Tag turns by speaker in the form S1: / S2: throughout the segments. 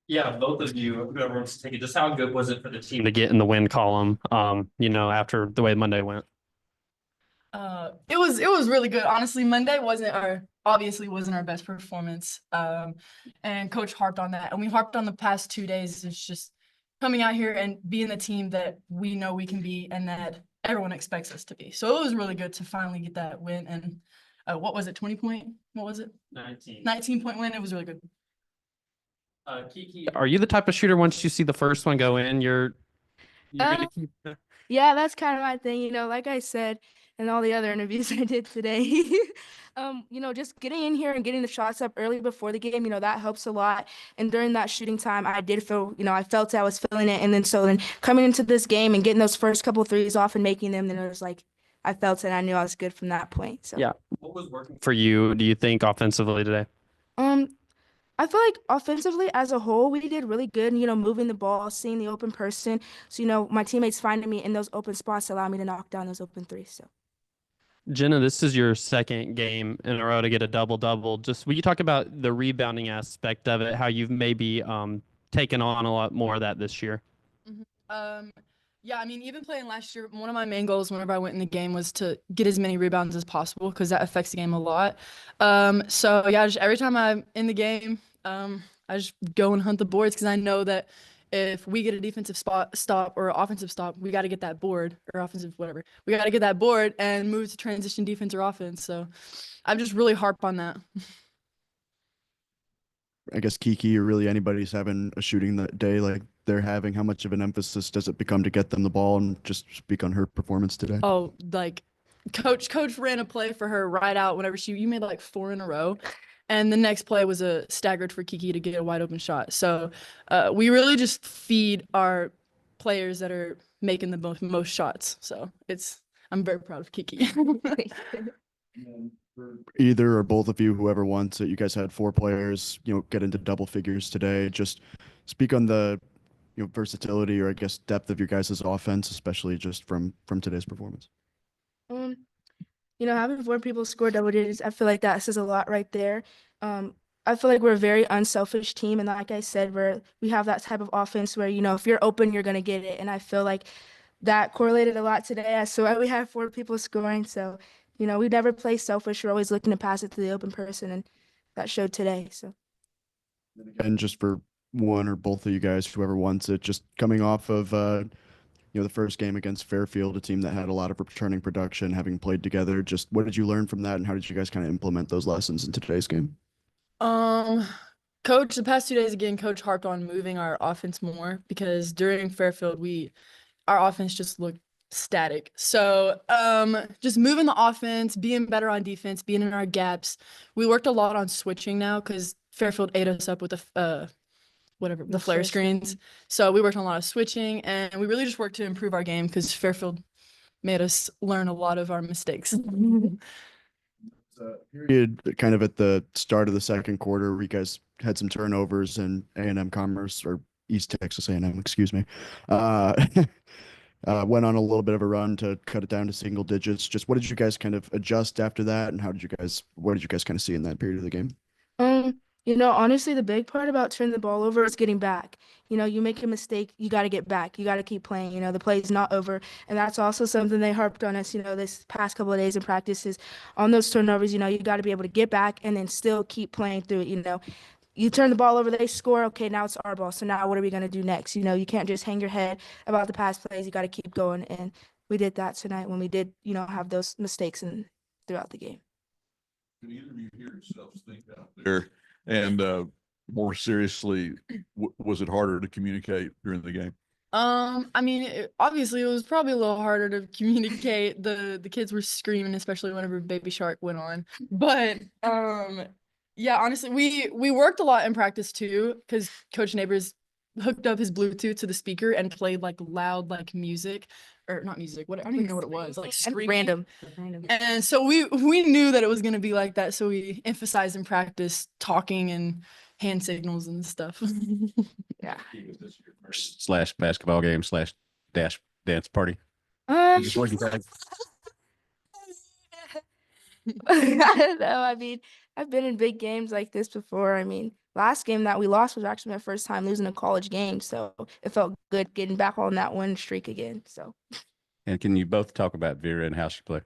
S1: Yeah, both of you, whoever wants to take it, just how good was it for the team to get in the win column, after the way Monday went?
S2: It was really good. Honestly, Monday wasn't our best performance. And coach harped on that. And we harped on the past 2 days. It's just coming out here and being the team that we know we can be and that everyone expects us to be. So it was really good to finally get that win. And what was it, 20 point? What was it?
S1: 19.
S2: 19-point win. It was really good.
S1: Kiki, are you the type of shooter once you see the first one go in, you're
S3: Uh,
S1: gonna keep
S3: yeah, that's kind of my thing, like I said in all the other interviews I did today. Just getting in here and getting the shots up early before the game, that helps a lot. And during that shooting time, I did feel, I felt I was feeling it. And then coming into this game and getting those first couple threes off and making them, then it was like I felt it and I knew I was good from that point. So
S1: Yeah. What was working for you, do you think, offensively today?
S3: um I feel like offensively as a whole, we did really good, moving the ball, seeing the open person. So, my teammates finding me in those open spots allow me to knock down those open threes. So,
S1: Jenna, this is your second game in a row to get a double-double. Just will you talk about the rebounding aspect of it, how you've maybe taken on a lot more of that this year?
S2: Mhm. Yeah, I mean, even playing last year, one of my main goals whenever I went in the game was to get as many rebounds as possible because that affects the game a lot. So yeah, just every time I'm in the game, I just go and hunt the boards because I know that if we get a defensive stop or offensive stop, we got to get that board or offensive whatever. We got to get that board and move to transition defense or offense. So I've just really harped on that.
S4: I guess Kiki or really anybody's having a shooting that day like they're having, how much of an emphasis does it become to get them the ball, and just speak on her performance today?
S2: Oh, like coach ran a play for her right out whenever you made like 4 in a row. And the next play was a staggered for Kiki to get a wide open shot. So we really just feed our players that are making the most shots. So I'm very proud of Kiki.
S4: Either or both of you, whoever wants it, you guys had four players, get into double figures today. Just speak on the, versatility or I guess depth of your guys' offense, especially just from today's performance.
S3: um, having four people score double digits, I feel like that says a lot right there. I feel like we're a very unselfish team, and like I said, we have that type of offense where if you're open, you're gonna get it, and I feel like that correlated a lot today. So we had four people scoring, so we never play selfish. We're always looking to pass it to the open person, and that showed today. So.
S4: And just for one or both of you guys, whoever wants it, just coming off of the first game against Fairfield, a team that had a lot of returning production, having played together. Just what did you learn from that, and how did you guys kind of implement those lessons in today's game?
S2: Coach, the past 2 days again, coach harped on moving our offense more because during Fairfield, our offense just looked static. So, just moving the offense, being better on defense, being in our gaps. We worked a lot on switching now because Fairfield ate us up with the flare screens. So we worked on a lot of switching, and we really just worked to improve our game because Fairfield made us learn a lot of our mistakes.
S4: Period kind of at the start of the second quarter where you guys had some turnovers, and A&M Commerce, or East Texas A&M, excuse me, went on a little bit of a run to cut it down to single digits. Just what did you guys kind of adjust after that, and what did you guys kind of see in that period of the game?
S3: Honestly, the big part about turning the ball over is getting back. You make a mistake, you got to get back. You got to keep playing. The play is not over. And that's also something they harped on us, this past couple of days in practices. On those turnovers, you got to be able to get back and then still keep playing through it. You turn the ball over, they score. Okay, now it's our ball. So now what are we going to do next? You can't just hang your head about the past plays. You got to keep going. And we did that tonight when we did, have those mistakes throughout the game.
S5: Can either of you hear yourselves think out there? And more seriously, was it harder to communicate during the game?
S2: I mean, obviously it was probably a little harder to communicate. The kids were screaming, especially whenever Baby Shark went on. But yeah, honestly, we worked a lot in practice too, because Coach Neighbors hooked up his Bluetooth to the speaker and played like loud like music. Or not music, I don't even know what it was, like screaming.
S3: Random.
S2: And so we knew that it was gonna be like that, so we emphasized in practice talking and hand signals and stuff.
S3: Yeah.
S6: Slash basketball game slash dash dance party.
S3: Um,
S6: Just what you think?
S3: I don't know. I mean, I've been in big games like this before. I mean, last game that we lost was actually my first time losing a college game, so it felt good getting back on that win streak again. So
S6: And can you both talk about Vera and how she played?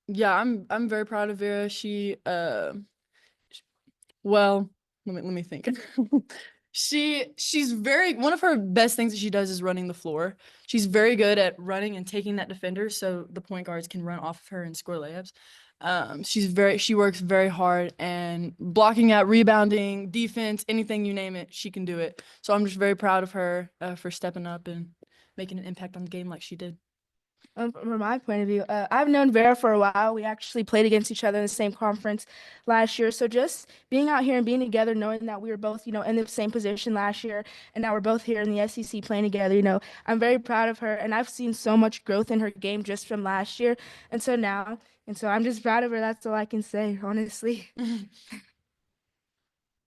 S2: Yeah, I'm very proud of Vera. She well, let me think. She's very, one of her best things that she does is running the floor. She's very good at running and taking that defender so the point guards can run off of her and score layups. She works very hard and blocking out, rebounding, defense, anything you name it, she can do it. So I'm just very proud of her for stepping up and making an impact on the game like she did.
S3: From my point of view, I've known Vera for a while. We actually played against each other in the same conference last year. So just being out here and being together, knowing that we were both, in the same position last year, and now we're both here in the SEC playing together, I'm very proud of her. And I've seen so much growth in her game just from last year. And so I'm just proud of her. That's all I can say, honestly.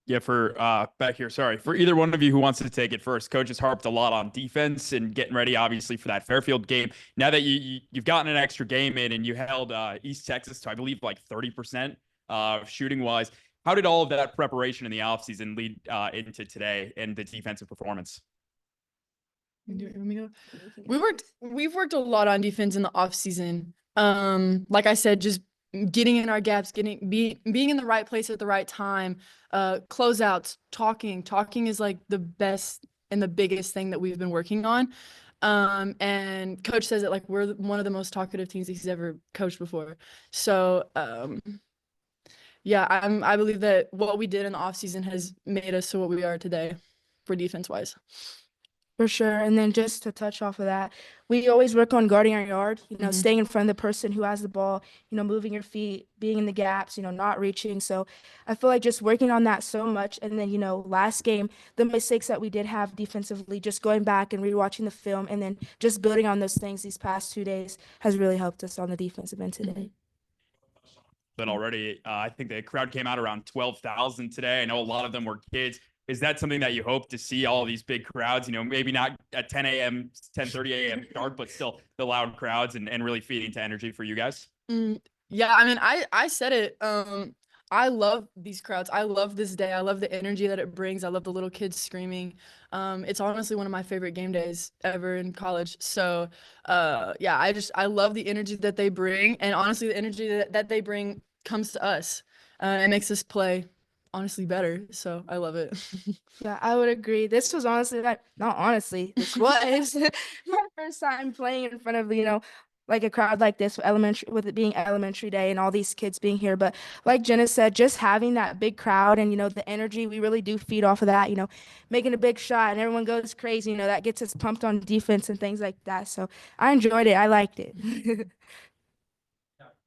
S7: Yeah, for back here, sorry. For either one of you who wants to take it first, Coach has harped a lot on defense and getting ready, obviously, for that Fairfield game. Now that you've gotten an extra game in and you held East Texas to, I believe, like 30% shooting wise, how did all of that preparation in the offseason lead into today and the defensive performance?
S2: We've worked a lot on defense in the offseason. Like I said, just getting in our gaps, being in the right place at the right time, closeouts, talking is like the best and the biggest thing that we've been working on. And coach says that like we're one of the most talkative teams he's ever coached before. So yeah, I believe that what we did in the offseason has made us to what we are today for defense wise.
S3: For sure. And then just to touch off of that, we always work on guarding our yard, staying in front of the person who has the ball, moving your feet, being in the gaps, not reaching. So I feel like just working on that so much. And then, last game, the mistakes that we did have defensively, just going back and rewatching the film and then just building on those things these past 2 days has really helped us on the defensive end today.
S7: But already, I think the crowd came out around 12,000 today. I know a lot of them were kids. Is that something that you hope to see, all these big crowds, maybe not at 10 a.m., 10:30 a.m. start, but still the loud crowds and really feeding to energy for you guys?
S2: Yeah, I mean, I said it. I love these crowds. I love this day. I love the energy that it brings. I love the little kids screaming. It's honestly one of my favorite game days ever in college. So, yeah, I love the energy that they bring. And honestly, the energy that they bring comes to us. It makes us play honestly better. So I love it.
S3: Yeah, I would agree. This was honestly this was my first time playing in front of, like a crowd like this with it being elementary day and all these kids being here. But like Jenna said, just having that big crowd and, the energy, we really do feed off of that, making a big shot and everyone goes crazy, that gets us pumped on defense and things like that. So I enjoyed it. I liked it.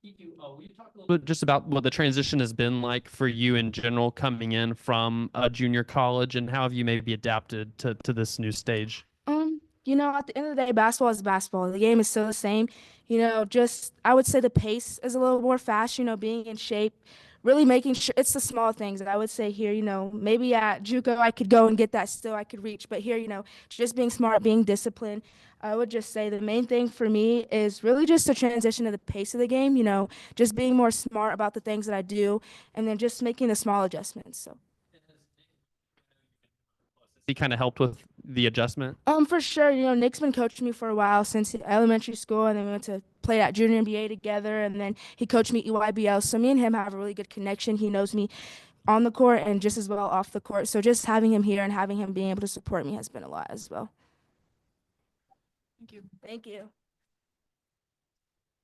S1: Will you talk a little bit just about what the transition has been like for you in general coming in from a junior college, and how have you maybe adapted to this new stage?
S3: At the end of the day, basketball is basketball. The game is still the same. Just I would say the pace is a little more fast, being in shape, really making sure it's the small things that I would say here, maybe at JUCO I could go and get that still I could reach, but here, just being smart, being disciplined. I would just say the main thing for me is really just the transition to the pace of the game, just being more smart about the things that I do and then just making the small adjustments. So
S1: He kind of helped with the adjustment?
S3: For sure. Nick's been coaching me for a while since elementary school, and then we went to play at junior NBA together, and then he coached me EYBL. So me and him have a really good connection. He knows me on the court and just as well off the court. So just having him here and having him being able to support me has been a lot as well.
S2: Thank you.
S3: Thank you.